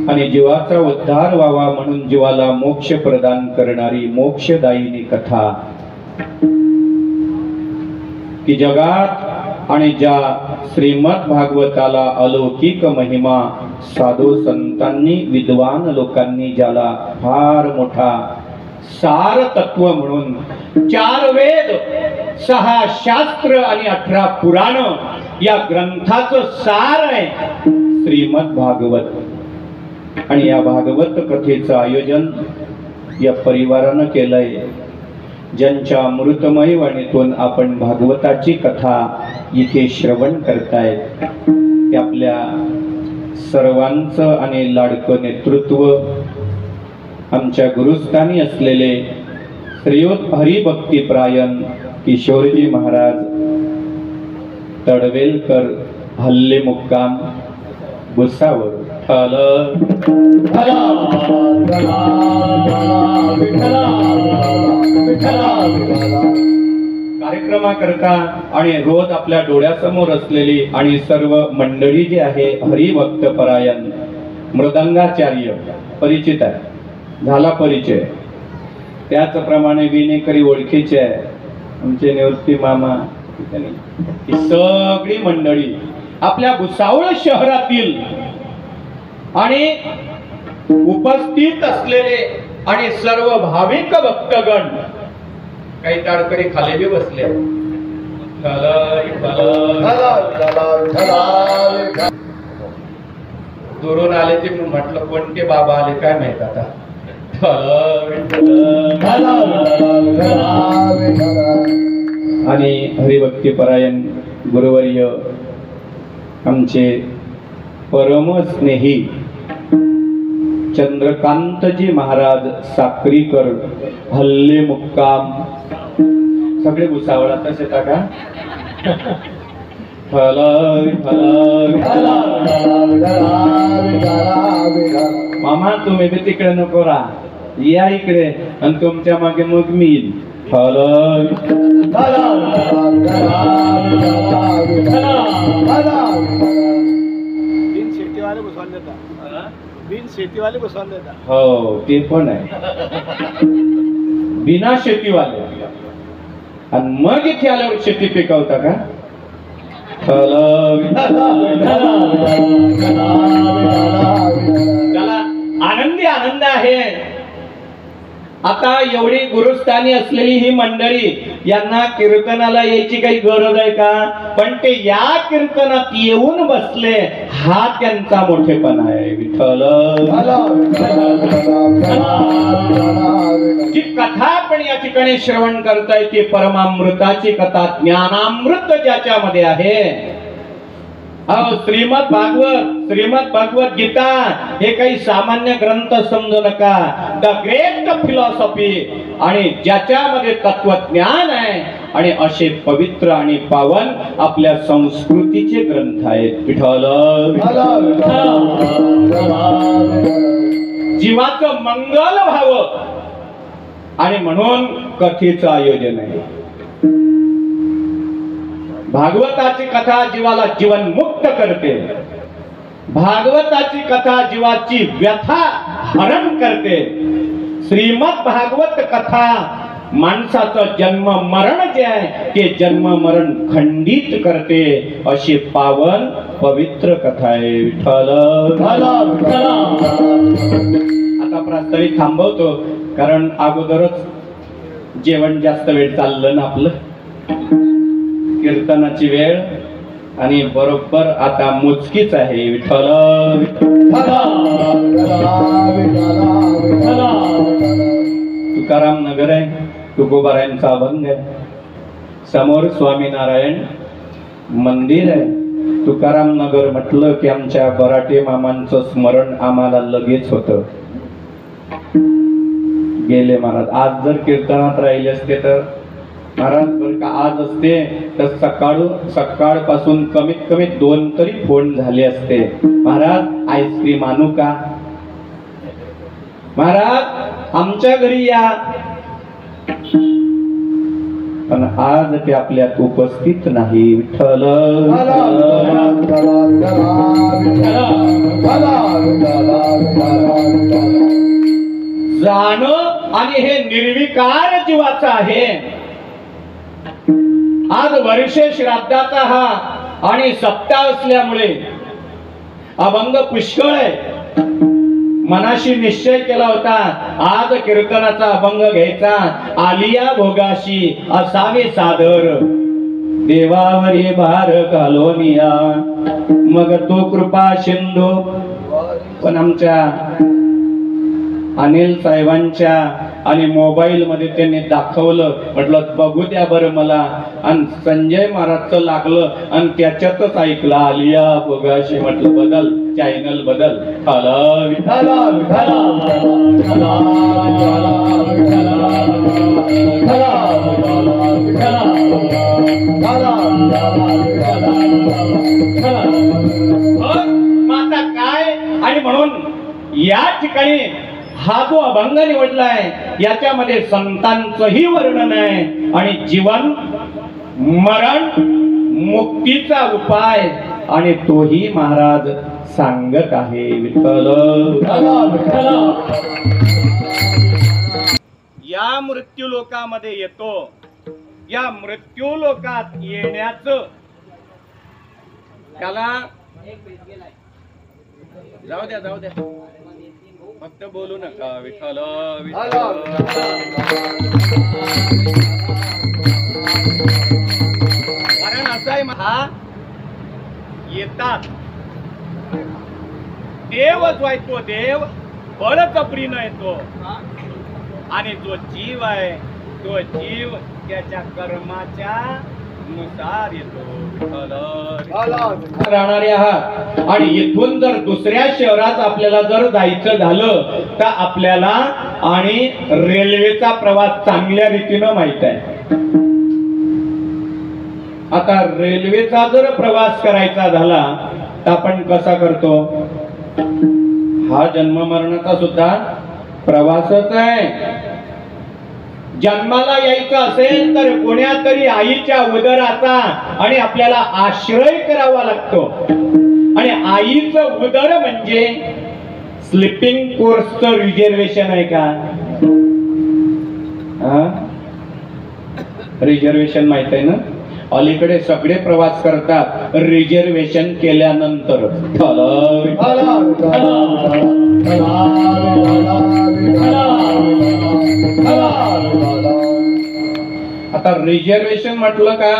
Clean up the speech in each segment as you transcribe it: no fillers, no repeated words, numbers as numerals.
आणि जीवाचा उद्धार व्हावा म्हणून जीवाला मोक्ष प्रदान करणारी मोक्षदायिनी कथा की जगात आणि ज्या श्रीमद भागवताला अलौकिक महिमा साधू संतांनी विद्वान लोकांनी ज्याला फार मोठा सार तत्व म्हणून 4 वेद 6 शास्त्र आणि 18 पुराण या ग्रंथाचं सार आहे श्रीमद भागवत। आणि या भागवत कथेचं आयोजन या परिवारानं केलंय, ज्यांच्या अमृतमय वाणीतून आपण भागवताची कथा इथे श्रवण करतायत ते आपल्या सर्वांचं आणि लाडकं नेतृत्व आमच्या गुरुस्थानी असलेले श्रीयुत हरिभक्तीपरायण किशोरजी महाराज तडवेलकर, हल्ले मुक्काम भुसावळ। कार्यक्रमाकरता आणि रोज आपल्या डोळ्यासमोर असलेली आणि सर्व मंडळी जी आहे हरिभक्तपरायण मृदंगाचार्य परिचित आहे, झाला परिचय। त्याचप्रमाणे विनेकरी ओळखीचे आहे आमचे निवृत्ती मामा, ही सगळी मंडळी आपल्या भुसावळ शहरातील आणि उपस्थित असलेले आणि सर्व भाविक भक्तगण, काही ताडकरी खाली बी बसले। दुरून आले ते म्हटलं कोणते बाबा आले काय माहित आता। आणि हरिभक्तीपरायण गुरुवर्य आमचे परम स्नेही चंद्रकांतजी महाराज साक्रीकर, हल्ले मुक्काम, सगळे भुसावळातच येता का? मामा तुम्ही बी तिकडे नको राहा, या इकडे आणि तुमच्या मागे मग मी येईल। हो ते पण आहे, बिना शेतीवाले आणि मग इथे आल्यावर शेती पिकवता का? त्याला आनंदी आनंद आहे। आता एवढी गुरुस्थानी असलेली ही मंडळी, यांना कीर्तनाला यायची काही गरज आहे का? पण ते या कीर्तनात येऊन बसले, हा त्यांचा मोठेपणा आहे। विठ्ठल जी कथा आपण या ठिकाणी श्रवण करताय ती परमामृताची कथा, ज्ञानामृत ज्याच्यामध्ये आहे। श्रीमद भागवत गीता हे काही सामान्य ग्रंथ समजू नका, द ग्रेट फिलॉसॉफी, आणि ज्याच्यामध्ये तत्वज्ञान आहे आणि असे पवित्र आणि पावन आपल्या संस्कृतीचे ग्रंथ आहेत। विठ्ठल जीवाचं मंगल व्हावं आणि म्हणून कथेचं आयोजन आहे। भागवताची कथा जीवाला जीवन मुक्त करते, भागवताची कथा जीवाची व्यथा हरण करते। श्रीमद भागवत कथा माणसाचं जन्म मरण जे आहे ते जन्म मरण खंडित करते, अशी पावन पवित्र कथा आहे। विठ्ठल आता प्रास्ताविक थांबवतो, कारण अगोदरच जेवण जास्त वेळ चाललं ना आपलं, कीर्तनाची वेळ आणि बरोबर आता मोजकीच आहे। विठ्ठल तुकाराम नगर आहे, तुकोबारायांचा अभंग आहे, समोर स्वामीनारायण मंदिर आहे। तुकाराम नगर म्हटलं की आमच्या बराटे मामांचं स्मरण आम्हाला लगेच होतं। गेले महाराज, आज जर कीर्तनात राहिले असते तर महाराज बरं का आज असते तर सकाळपासून कमीत कमी 2 तरी फोन झाले असते। महाराज आईस्क्रीम आणू का? महाराज आमच्या घरी या। पण आज ते आपल्यात उपस्थित नाही. विठ्ठल जाणं आणि हे निर्विकार जीवाचं आहे. आज वर्ष श्राद्धाचा हा आणि सप्ताह असल्यामुळे अभंग पुष्कळ आहे. मनाशी निश्चय केला होता आज कीर्तनाचा अभंग घ्यायचा. आलिया भोगाशी असावे सादर देवावरी भार घालोनिया मग तो कृपा सिंधू. पण आमच्या अनिल साहेबांच्या आणि मोबाईल मध्ये त्यांनी दाखवलं. म्हटलं बघू द्या बरं मला. आणि संजय महाराजचं लागलं आणि त्याच्यातच ऐकलं आलिया भोगाशी. म्हटलं बदल चॅनल बदल. माता काय. आणि म्हणून या ठिकाणी हा जो अभंग निवडलाय याच्यामध्ये संतांचंही वर्णन आहे आणि जीवन मरण मुक्तीचा उपाय आणि तोही महाराज सांगत आहे. विठ्ठल या मृत्यू लोकामध्ये येतो. या मृत्यू लोकात येण्याचं त्याला जाऊ द्या फक्त बोलू नका. विठ्ठल कारण असं आहे हा येतात देव जो आहे तो देव बळकबरीनं येतो आणि जो जीव आहे तो जीव त्याच्या कर्माच्या नुसार येतो. राहणारे आहात आणि इथून जर दुसऱ्या शहरात आपल्याला जर जायचं झालं तर आपल्याला आणि रेल्वेचा प्रवास चांगल्या रीतीनं माहित आहे. आता रेल्वेचा जर प्रवास करायचा झाला तर आपण कसा करतो. हा जन्म मरणाचा सुद्धा प्रवासच आहे. जन्माला यायचं असेल तर कोण्या तरी आईच्या उदराचा आणि आपल्याला आश्रय करावा लागतो. आणि आईचं उदर म्हणजे स्लीपिंग कोर्सचं रिझर्वेशन आहे का. रिझर्वेशन माहित आहे ना. अलीकडे सगळे प्रवास करतात रिझर्वेशन केल्यानंतर. आता रिझर्वेशन म्हटलं का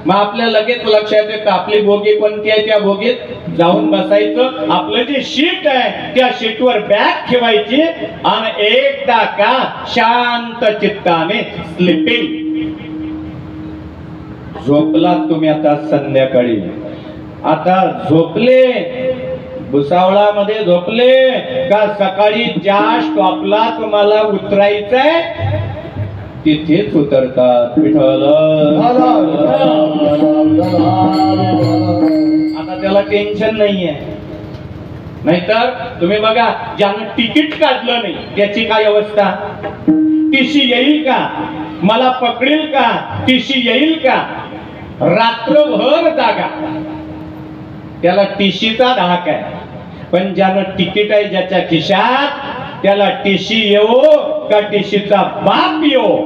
मग आपल्या लगेच लक्षात येतं आपली बोगी कोणती आहे. त्या बोगीत जाऊन बसायचं. आपलं जे सीट आहे त्या सीटवर बॅग ठेवायची आणि एकदा का शांत चित्ताने स्लीपिंग. झोपला तुम्ही आता संध्याकाळी. आता झोपले भुसावळामध्ये झोपले का सकाळी ज्या स्टॉपला तुम्हाला उतरायचंय तिथेच उतरतात. विठ्ठल आता त्याला टेन्शन नाहीये. नाहीतर तुम्ही बघा ज्यानं तिकीट काढलं नाही त्याची काय अवस्था. टीसी येईल का. मला पकडेल का. टीसी येईल का. रात्रभर जागा. त्याला टीसीचा धाक आहे. पण ज्यानं तिकीट आहे ज्याच्या खिशात त्याला टीसी येवो का टीसीचा बाप येवो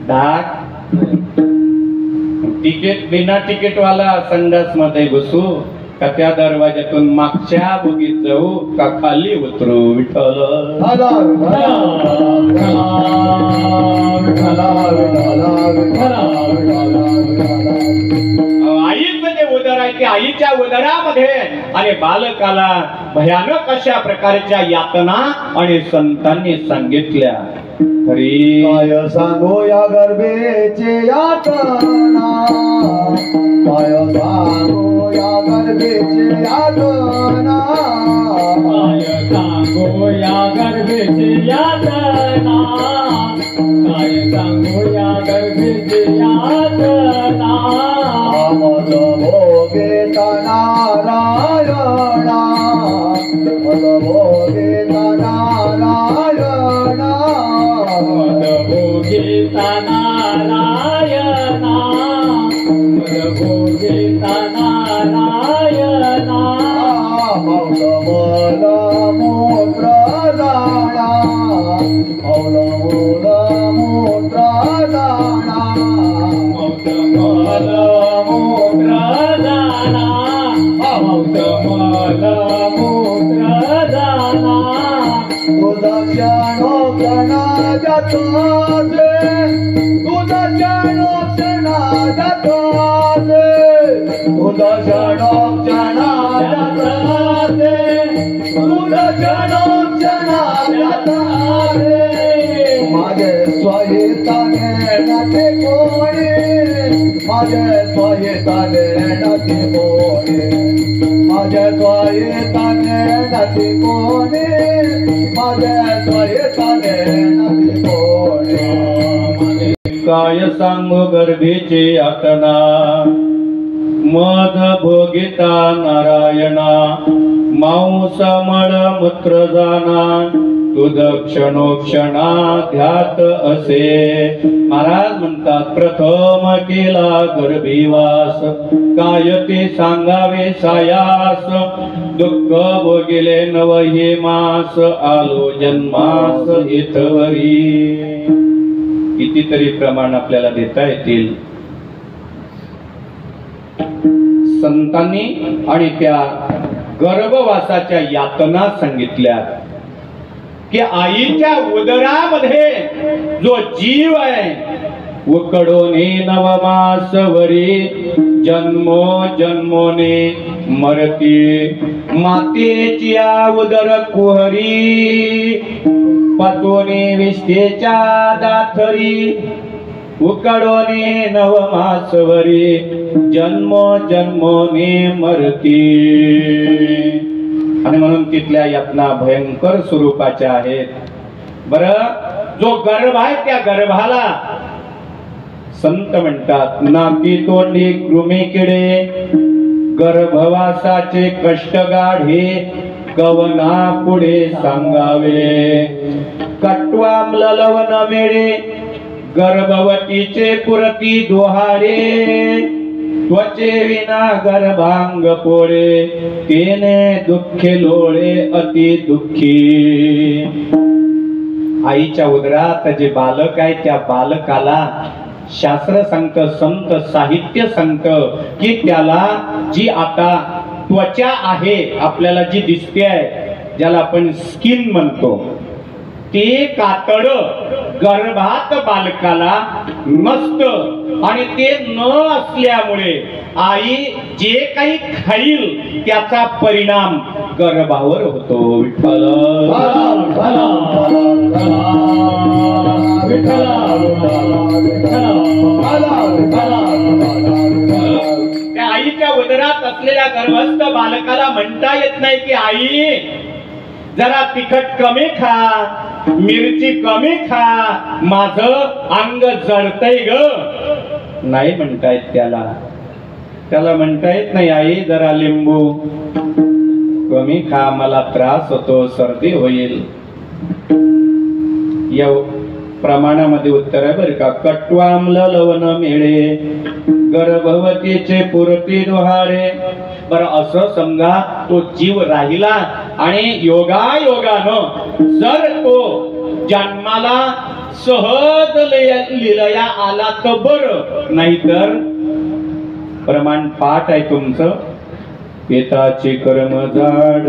धाक. तिकीट बिना तिकीट वाला संडास मध्ये घुसू का त्या दरवाज्यातून मागच्या बोगीत जाऊ का खाली उतरू. विठ्ठल आईचं जे उदर आहे ते आईच्या उदरामध्ये आणि बालकाला भयानक अशा प्रकारच्या यातना आणि संतांनी सांगितल्या. हरी काय सांगो या गर्भेचे यातना. काय सांगो या गर्भेचे यातना. काय सांगो या गर्भेचे यातना. काय सांगो या गर्भेचे यातना. मद भोगे नारायणा. मद भोगे नारायणा. मदभोगिता नारायणा मदभोगिता नारायणा मौलमूल मूत्र दाणा मौलमूल मूत्र दाणा मौतमल मूत्रदाना मौतमल मूत्रदाना दुधाच्या नोकना जातो दे दुधाच्या नोकना जातो दे दुधाच्या नोकना जातो दे दुधाच्या नोकना जातो दे माझे स्वहिताने नाते कोणी माझे स्वहिताने नाते कोणी माझे स्वहिताने नाते कोणी माझे स्वहिताने नाते कोणी काय सांगू गर्भेची यातना मध भोगिता नारायणा मांस मळ मूत्र जाना तुझ क्षणोक्षणा ध्यात असे. महाराज म्हणतात प्रथम केला गर्भीवास काय ते सांगावे सायास दुःख भोगिले नव हे मास आलो जन्मास इथवरी. कितीतरी प्रमाण आपल्याला देता येतील. संतांनी आणि त्या गर्भवासाच्या यातना सांगितल्या की आईच्या उदरामध्ये जो जीव आहे उकडोने नवमासवरी जन्मो जन्मोने मरती मातेची उदर कुहरी पतोने विष्ठेच्या दाथरी उकडोने नवमासवरी जन्मो जन्मोने मरती. आणि म्हणून तिथल्या यातना भयंकर स्वरूपाच्या आहेत. बरं जो गर्भ आहे त्या गर्भाला संत म्हणतात नाकी तोंडी कृमी किडे गर्भवासाचे कष्ट गाढे कवना पुढे सांगावे कट्वाम्ल लवण मेळे गर्भवतीचे पुरती दोहारे त्वचे विना गर्भांग पोळे तेने दुःखे लोळे अति दुःखी. आईच्या उदरात जे बालक आहे त्या बालकाला शास्त्र सांगत संत साहित्य सांगत की त्याला जी आता त्वचा आहे आपल्याला जी दिसते आहे ज्याला आपण स्किन म्हणतो ते कातड गर्भात बालकाला नसतं आणि ते न असल्यामुळे आई जे काही खाईल त्याचा परिणाम गर्भावर होतो. विठ्ठल त्या आईच्या उदरात असलेल्या गर्भस्थ बालकाला म्हणता येत नाही की आई जरा तिखट कमी खा मिरची कमी खा माझं अंग जळतय ग. नाही म्हणता येत त्याला म्हणता येत नाही आई जरा लिंबू कमी खा मला त्रास होतो सर्दी होईल. या प्रमाणामध्ये उत्तर आहे बरं का. कट्वाम्ल लवण मेळे गर्भवतीचे पुरती डोहाळे. बरं असं समजा तो जीव राहिला आणि योगायोगानं जर तो जन्माला सहज लिलया आला तर बरं नाहीतर प्रमाण पाठ आहे तुमचं. पिताचे कर्म जाड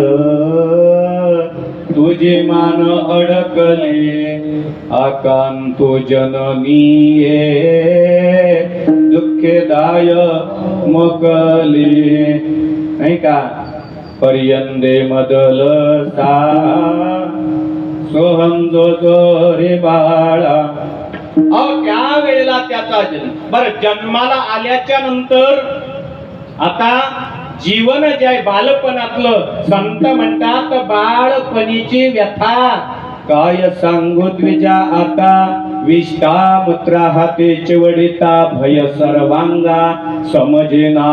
तुझे मान अडकले आकांतो जननीये दुःखेदाय मोकले. नाही का पर्यंदे मदल सा सोहम जो रे बाळा. अहो त्या वेळेला त्याचा जन्म. बरं जन्माला आल्याच्या नंतर आता जीवन जे आहे बालपणातलं संत म्हणतात बाळपणीची व्यथा काय सांगू द्विजा आता विष्टा मूत्रा हाते चिवडिता भय सर्वांगा समजेना.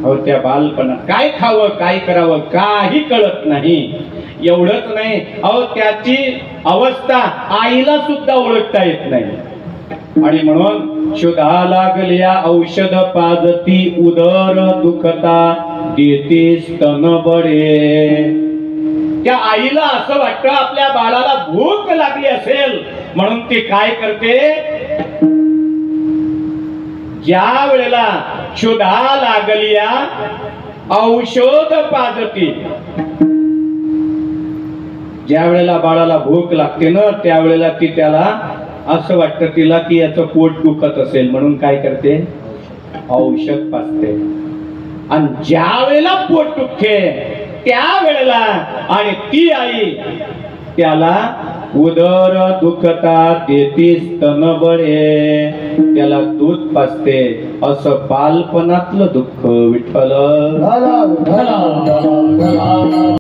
हो त्या बालपणात काय खावं काय करावं काही कळत नाही. एवढंच नाही, अहो त्याची अवस्था आईला सुद्धा ओळखता येत नाही. आणि म्हणून शुद्धा लागल्या औषध पाजती उदर दुखता देते स्तन बळे. त्या आईला असं वाटतं आपल्या बाळाला भूक लागली असेल म्हणून ती काय करते, ज्या वेळेला शुद्धा लागल्या औषध पाजती, ज्या वेळेला बाळाला भूक लागते ना त्यावेळेला ती त्याला असं वाटतं तिला की याचं पोट दुखत असेल म्हणून काय करते, औषध पाजते. आणि ज्या वेळेला पोट दुखते त्यावेळेला आणि ती आई त्याला उदर दुखता देती स्तनबळे, त्याला दूध पाजते. असं बालपणातलं दुःख विठ्ठल घाला, घाला, घाला, घाला.